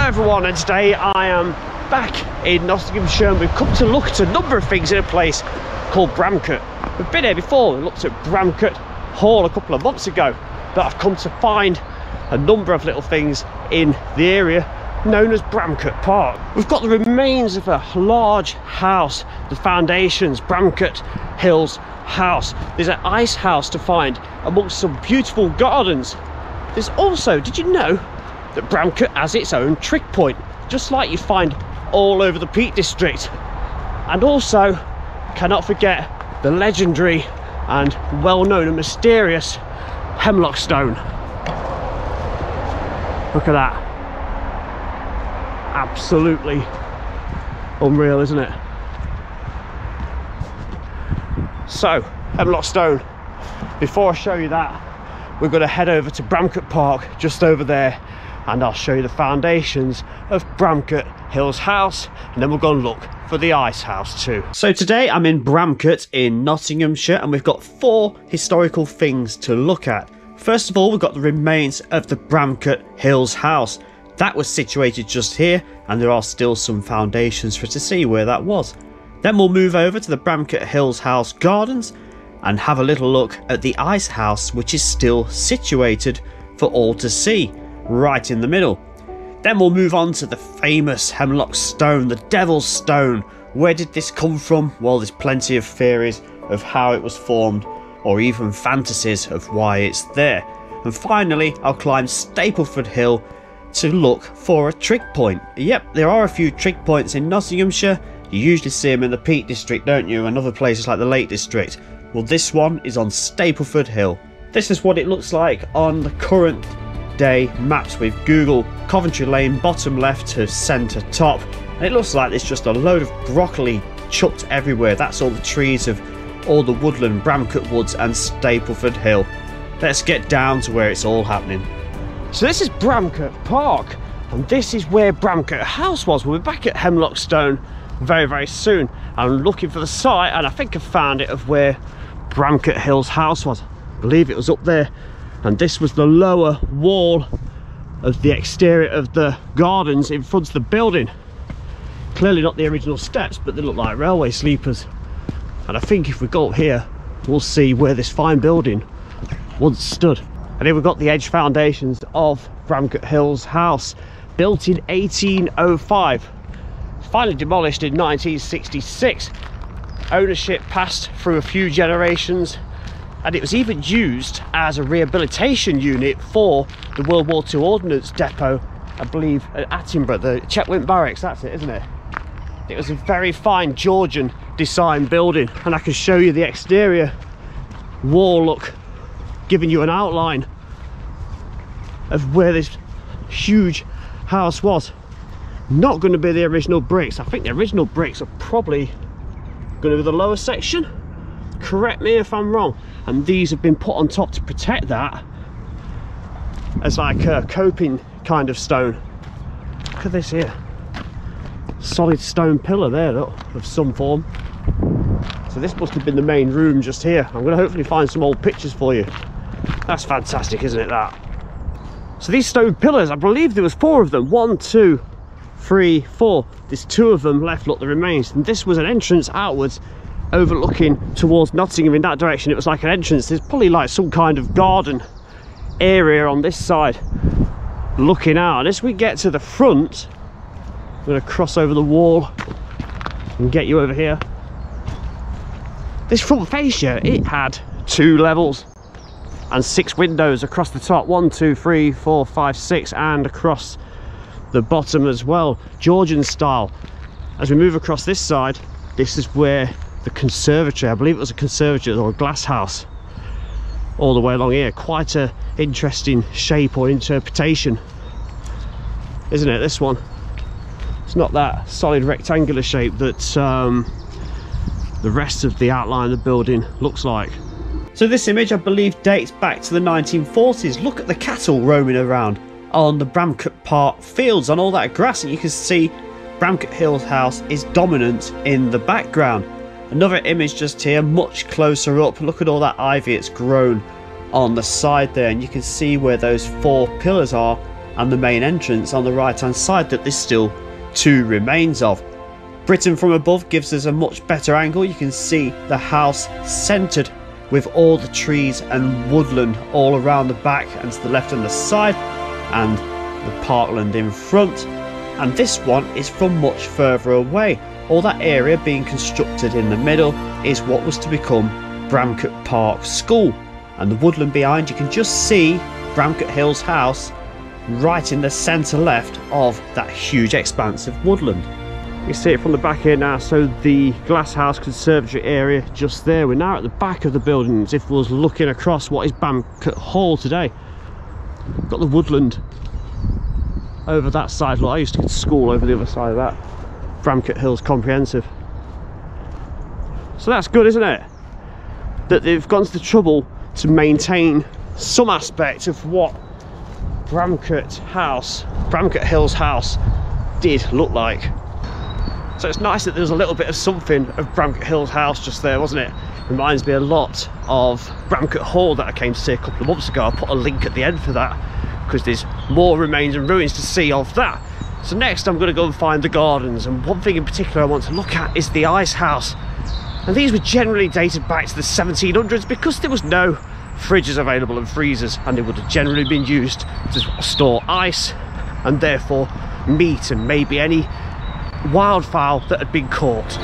Hello everyone, and today I am back in Nottinghamshire and we've come to look at a number of things in a place called Bramcote. We've been here before, we looked at Bramcote Hall a couple of months ago, but I've come to find a number of little things in the area known as Bramcote Park. We've got the remains of a large house, the foundations, Bramcote Hills House. There's an ice house to find amongst some beautiful gardens. There's also, did you know that Bramcote has its own Trig Point, just like you find all over the Peak District? And also, cannot forget the legendary and well-known and mysterious Hemlock Stone. Look at that. Absolutely unreal, isn't it? So, Hemlock Stone. Before I show you that, we're going to head over to Bramcote Park, just over there, and I'll show you the foundations of Bramcote Hills House, and then we're going to look for the ice house too. So today I'm in Bramcote in Nottinghamshire, and we've got 4 historical things to look at. First of all, we've got the remains of the Bramcote Hills House. That was situated just here, and there are still some foundations for us to see where that was. Then we'll move over to the Bramcote Hills House gardens and have a little look at the ice house, which is still situated for all to see, right in the middle. Then we'll move on to the famous Hemlock Stone, the Devil's Stone. Where did this come from? Well, there's plenty of theories of how it was formed, or even fantasies of why it's there. And finally, I'll climb Stapleford Hill to look for a Trig Point. Yep, there are a few Trig Points in Nottinghamshire. You usually see them in the Peak District, don't you, and other places like the Lake District. Well, this one is on Stapleford Hill. This is what it looks like on the current day maps with Google. Coventry Lane bottom left to centre top, and it looks like there's just a load of broccoli chucked everywhere. That's all the trees of all the woodland, Bramcote Woods and Stapleford Hill. Let's get down to where it's all happening. So this is Bramcote Park, and this is where Bramcote House was. We'll be back at Hemlock Stone very soon. I'm looking for the site, and I think I found it, of where Bramcote Hills House was. I believe it was up there, and this was the lower wall of the exterior of the gardens in front of the building. Clearly not the original steps, but they look like railway sleepers. And I think if we go up here, we'll see where this fine building once stood. And here we've got the edge foundations of Bramcote Hills House, built in 1805. Finally demolished in 1966. Ownership passed through a few generations, and it was even used as a rehabilitation unit for the World War II Ordnance Depot, I believe, at Attenborough, the Chetwynd Barracks. That's it, isn't it? It was a very fine Georgian design building, and I can show you the exterior wall look, giving you an outline of where this huge house was. Not going to be the original bricks. I think the original bricks are probably going to be the lower section. Correct me if I'm wrong. And these have been put on top to protect that as like a coping kind of stone. Look at this here. Solid stone pillar there, look, of some form. So this must have been the main room just here. I'm going to hopefully find some old pictures for you. That's fantastic, isn't it, that? So these stone pillars, I believe there was 4 of them. 1, 2, 3, 4. There's 2 of them left, look, the remains. And this was an entrance outwards, overlooking towards Nottingham in that direction. It was like an entrance. There's probably like some kind of garden area on this side looking out. And as we get to the front, I'm going to cross over the wall and get you over here. This front fascia, it had 2 levels and 6 windows across the top. 1, 2, 3, 4, 5, 6, and across the bottom as well, Georgian style. As we move across this side, this is where the conservatory, I believe it was a conservatory or a glass house, all the way along here. Quite a interesting shape or interpretation, isn't it, this one? It's not that solid rectangular shape that the rest of the outline of the building looks like. So this image, I believe, dates back to the 1940s. Look at the cattle roaming around on the Bramcote Park fields, on all that grass, and you can see Bramcote Hills House is dominant in the background. Another image just here, much closer up. Look at all that ivy it's grown on the side there, and you can see where those 4 pillars are and the main entrance on the right hand side that there's still two remains of. Britain from above gives us a much better angle. You can see the house centred with all the trees and woodland all around the back and to the left and the side, and the parkland in front. And this one is from much further away. All that area being constructed in the middle is what was to become Bramcote Park School, and the woodland behind, you can just see Bramcote Hills House right in the centre left of that huge expanse of woodland. You see it from the back here now, so the glasshouse conservatory area just there. We're now at the back of the building as if we was looking across what is Bramcote Hall today. Got the woodland over that side. Look, I used to go to school over the other side of that. Bramcote Hills Comprehensive. So that's good, isn't it? That they've gone to the trouble to maintain some aspect of what Bramcote Hills House did look like. So it's nice that there's a little bit of something of Bramcote Hills House just there, wasn't it? Reminds me a lot of Bramcote Hall that I came to see a couple of months ago. I'll put a link at the end for that, because there's more remains and ruins to see of that. So next I'm going to go and find the gardens, and one thing in particular I want to look at is the ice house. And these were generally dated back to the 1700s because there was no fridges available and freezers, and they would have generally been used to store ice and therefore meat and maybe any wildfowl that had been caught.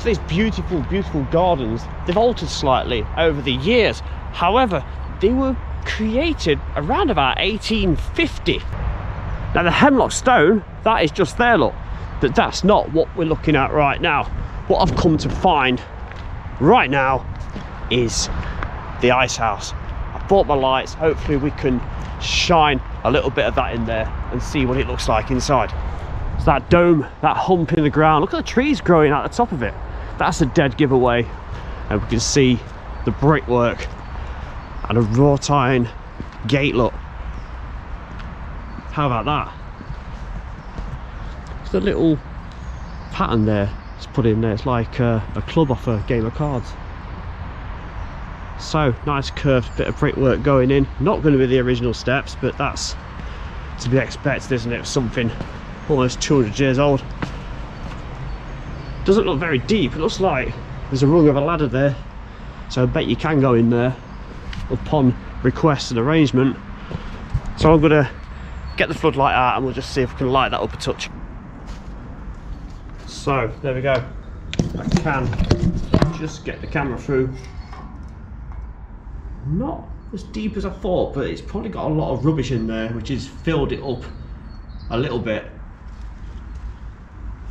These beautiful gardens, they've altered slightly over the years. However, they were created around about 1850. Now the Hemlock Stone, that is just there, look, but that's not what we're looking at right now. What I've come to find right now is the ice house. I bought my lights, hopefully we can shine a little bit of that in there and see what it looks like inside. So that dome, that hump in the ground, look at the trees growing out the top of it. That's a dead giveaway, and we can see the brickwork and a wrought iron gate. Look, how about that? It's a little pattern there it's put in there. It's like a club off a game of cards. So nice curved bit of brickwork going in. Not going to be the original steps, but that's to be expected, isn't it? Something almost 200 years old. Doesn't look very deep. It looks like there's a rung of a ladder there, so I bet you can go in there upon request and arrangement. So I'm gonna get the floodlight out and we'll just see if we can light that up a touch. So there we go. I can just get the camera through. Not as deep as I thought, but it's probably got a lot of rubbish in there which has filled it up a little bit.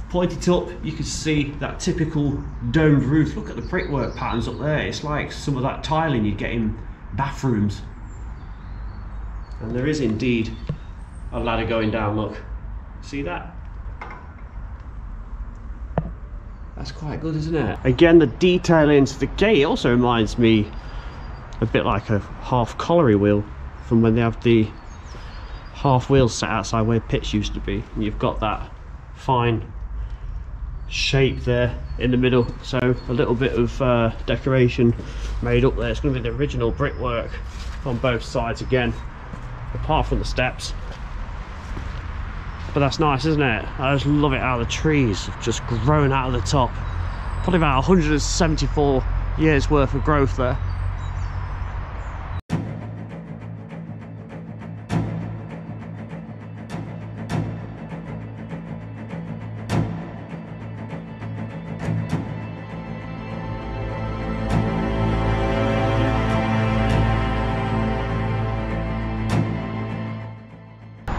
Point it up, you can see that typical domed roof. Look at the brickwork patterns up there. It's like some of that tiling you get in bathrooms. And there is indeed a ladder going down, look. See that? That's quite good, isn't it? Again, the detailing to the gate also reminds me a bit like a half colliery wheel from when they have the half wheels set outside where pits used to be. And you've got that fine shape there in the middle, so a little bit of decoration made up there. It's going to be the original brickwork on both sides again, apart from the steps. But that's nice, isn't it? I just love it how the trees have just grown out of the top. Probably about 174 years worth of growth there.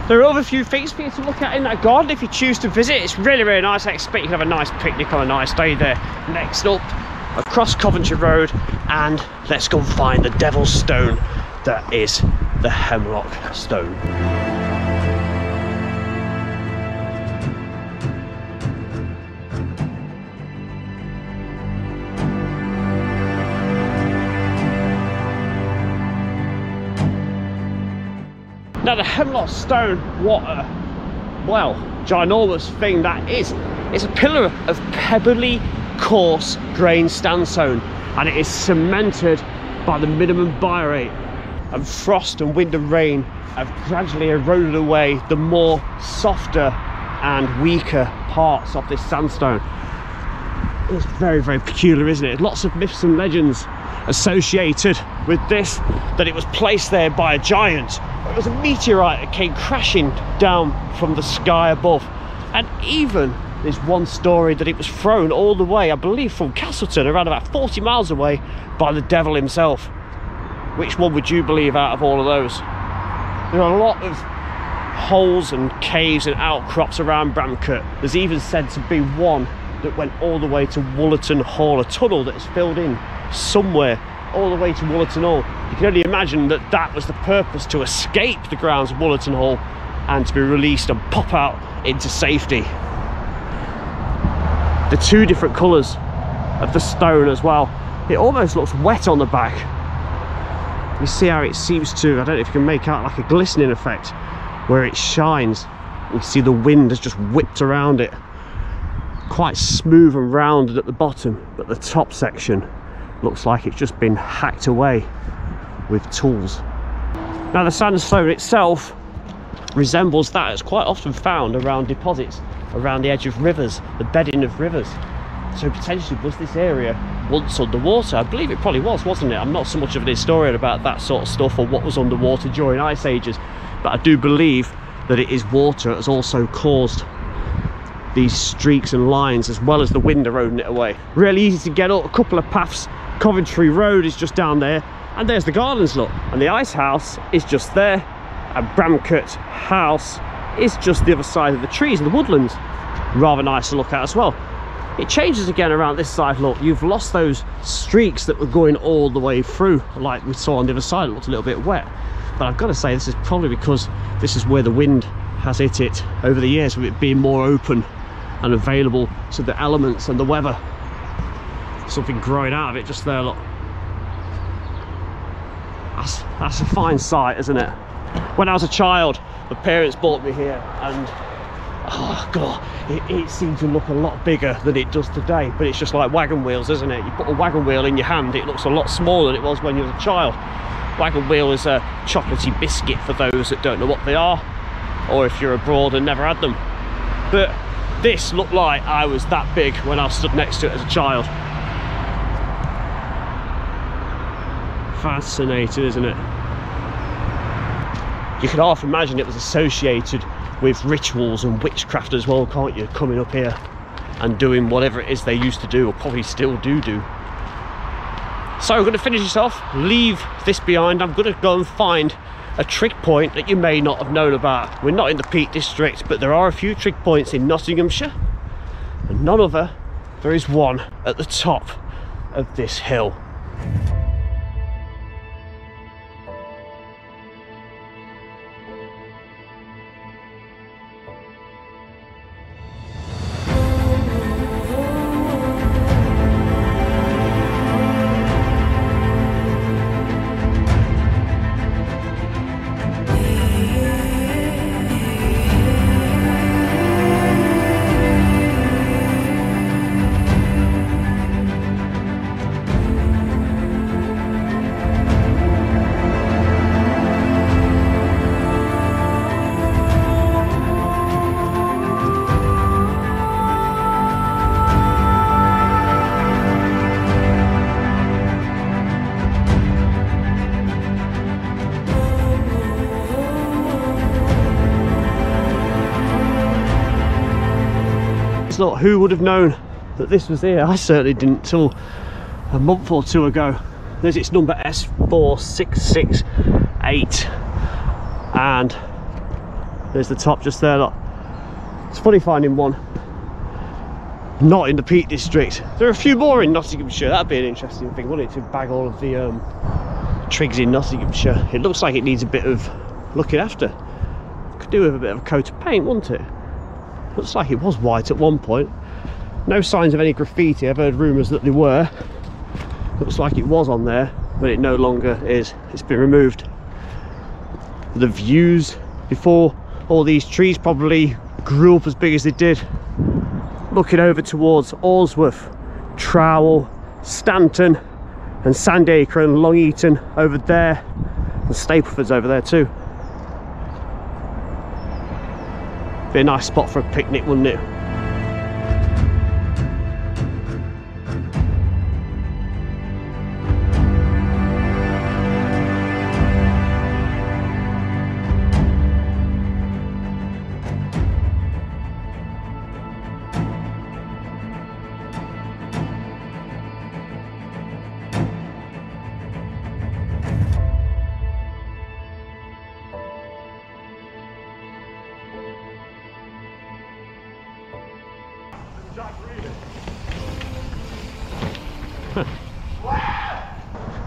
There are other few things for you to look at in that garden if you choose to visit. It's really, really nice. I expect you can have a nice picnic on a nice day there. Next up, across Coventry Road, and let's go and find the Devil's Stone that is the Hemlock Stone. Now the Hemlock Stone, what a, well, ginormous thing that is. It's a pillar of pebbly, coarse grain sandstone, and it is cemented by the minimum biorate, and frost and wind and rain have gradually eroded away the more softer and weaker parts of this sandstone. It's very, very peculiar, isn't it? Lots of myths and legends associated with this, that it was placed there by a giant. It was a meteorite that came crashing down from the sky above, and even there's one story that it was thrown all the way, I believe from Castleton, around about 40 miles away, by the devil himself. Which one would you believe out of all of those? There are a lot of holes and caves and outcrops around Bramcote. There's even said to be one that went all the way to Woollerton Hall, a tunnel that is filled in somewhere all the way to Woollerton Hall. You can only imagine that that was the purpose, to escape the grounds of Woollerton Hall and to be released and pop out into safety. The two different colours of the stone as well. It almost looks wet on the back. You see how it seems to, I don't know if you can make out like a glistening effect where it shines. You see the wind has just whipped around it. Quite smooth and rounded at the bottom, but the top section looks like it's just been hacked away with tools. Now the sandstone itself resembles that it's quite often found around deposits, around the edge of rivers, the bedding of rivers. So potentially was this area once underwater? I believe it probably was, wasn't it? I'm not so much of an historian about that sort of stuff or what was underwater during ice ages, but I do believe that it is water that has also caused these streaks and lines, as well as the wind eroding it away. Really easy to get up, a couple of paths. Coventry Road is just down there, and there's the gardens, look, and the ice house is just there, and Bramcote House is just the other side of the trees and the woodlands. Rather nice to look at as well. It changes again around this side, look. You've lost those streaks that were going all the way through, like we saw on the other side. It looked a little bit wet, but I've got to say this is probably because this is where the wind has hit it over the years, with it being more open and available to the elements and the weather. Something growing out of it just there, look. That's a fine sight, isn't it? When I was a child, my parents brought me here, and oh god, it seemed to look a lot bigger than it does today. But it's just like wagon wheels, isn't it? You put a wagon wheel in your hand, it looks a lot smaller than it was when you were a child. Wagon wheel is a chocolatey biscuit for those that don't know what they are, or if you're abroad and never had them. But this looked like I was that big when I stood next to it as a child. Fascinating, isn't it? You can half imagine it was associated with rituals and witchcraft as well, can't you? Coming up here and doing whatever it is they used to do, or probably still do. So I'm going to finish this off, leave this behind. I'm going to go and find a trig point that you may not have known about. We're not in the Peak District, but there are a few trig points in Nottinghamshire, and none other, there is one at the top of this hill. Look, who would have known that this was here? I certainly didn't till a month or two ago. There's its number S4668, and There's the top just there, look. It's funny finding one not in the Peak District. There are a few more in Nottinghamshire. That'd be an interesting thing, wouldn't it, to bag all of the trigs in Nottinghamshire. It looks like it needs a bit of looking after. Could do with a bit of a coat of paint, wouldn't it? Looks like it was white at one point. No signs of any graffiti. I've heard rumours that they were. Looks like it was on there, but it no longer is. It's been removed. The views before all these trees probably grew up as big as they did, looking over towards Alresworth, Trowell, Stanton and Sandacre and Long Eaton over there, and Stapleford's over there too. Be a nice spot for a picnic, wouldn't it?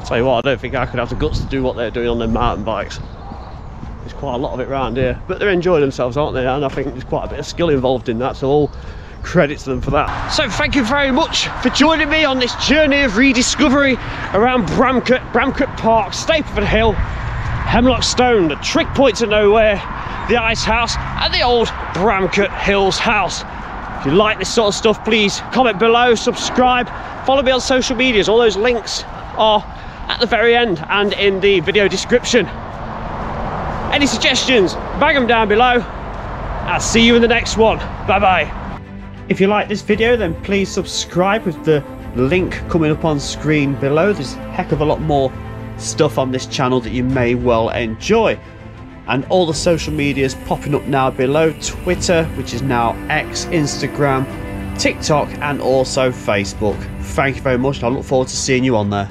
Tell you what, I don't think I could have the guts to do what they're doing on their mountain bikes. There's quite a lot of it around here, but they're enjoying themselves, aren't they? And I think there's quite a bit of skill involved in that, so all credit to them for that. So thank you very much for joining me on this journey of rediscovery around Bramcote Park, Stapleford Hill, Hemlock Stone, the Trig Point to nowhere, the Ice House and the old Bramcote Hills House. If you like this sort of stuff, please comment below, subscribe, follow me on social medias. All those links are at the very end and in the video description. Any suggestions, bang them down below. I'll see you in the next one. Bye bye. If you like this video, then please subscribe with the link coming up on screen below. There's a heck of a lot more stuff on this channel that you may well enjoy. And all the social medias popping up now below: Twitter, which is now X, Instagram, TikTok and also Facebook. Thank you very much, and I look forward to seeing you on there.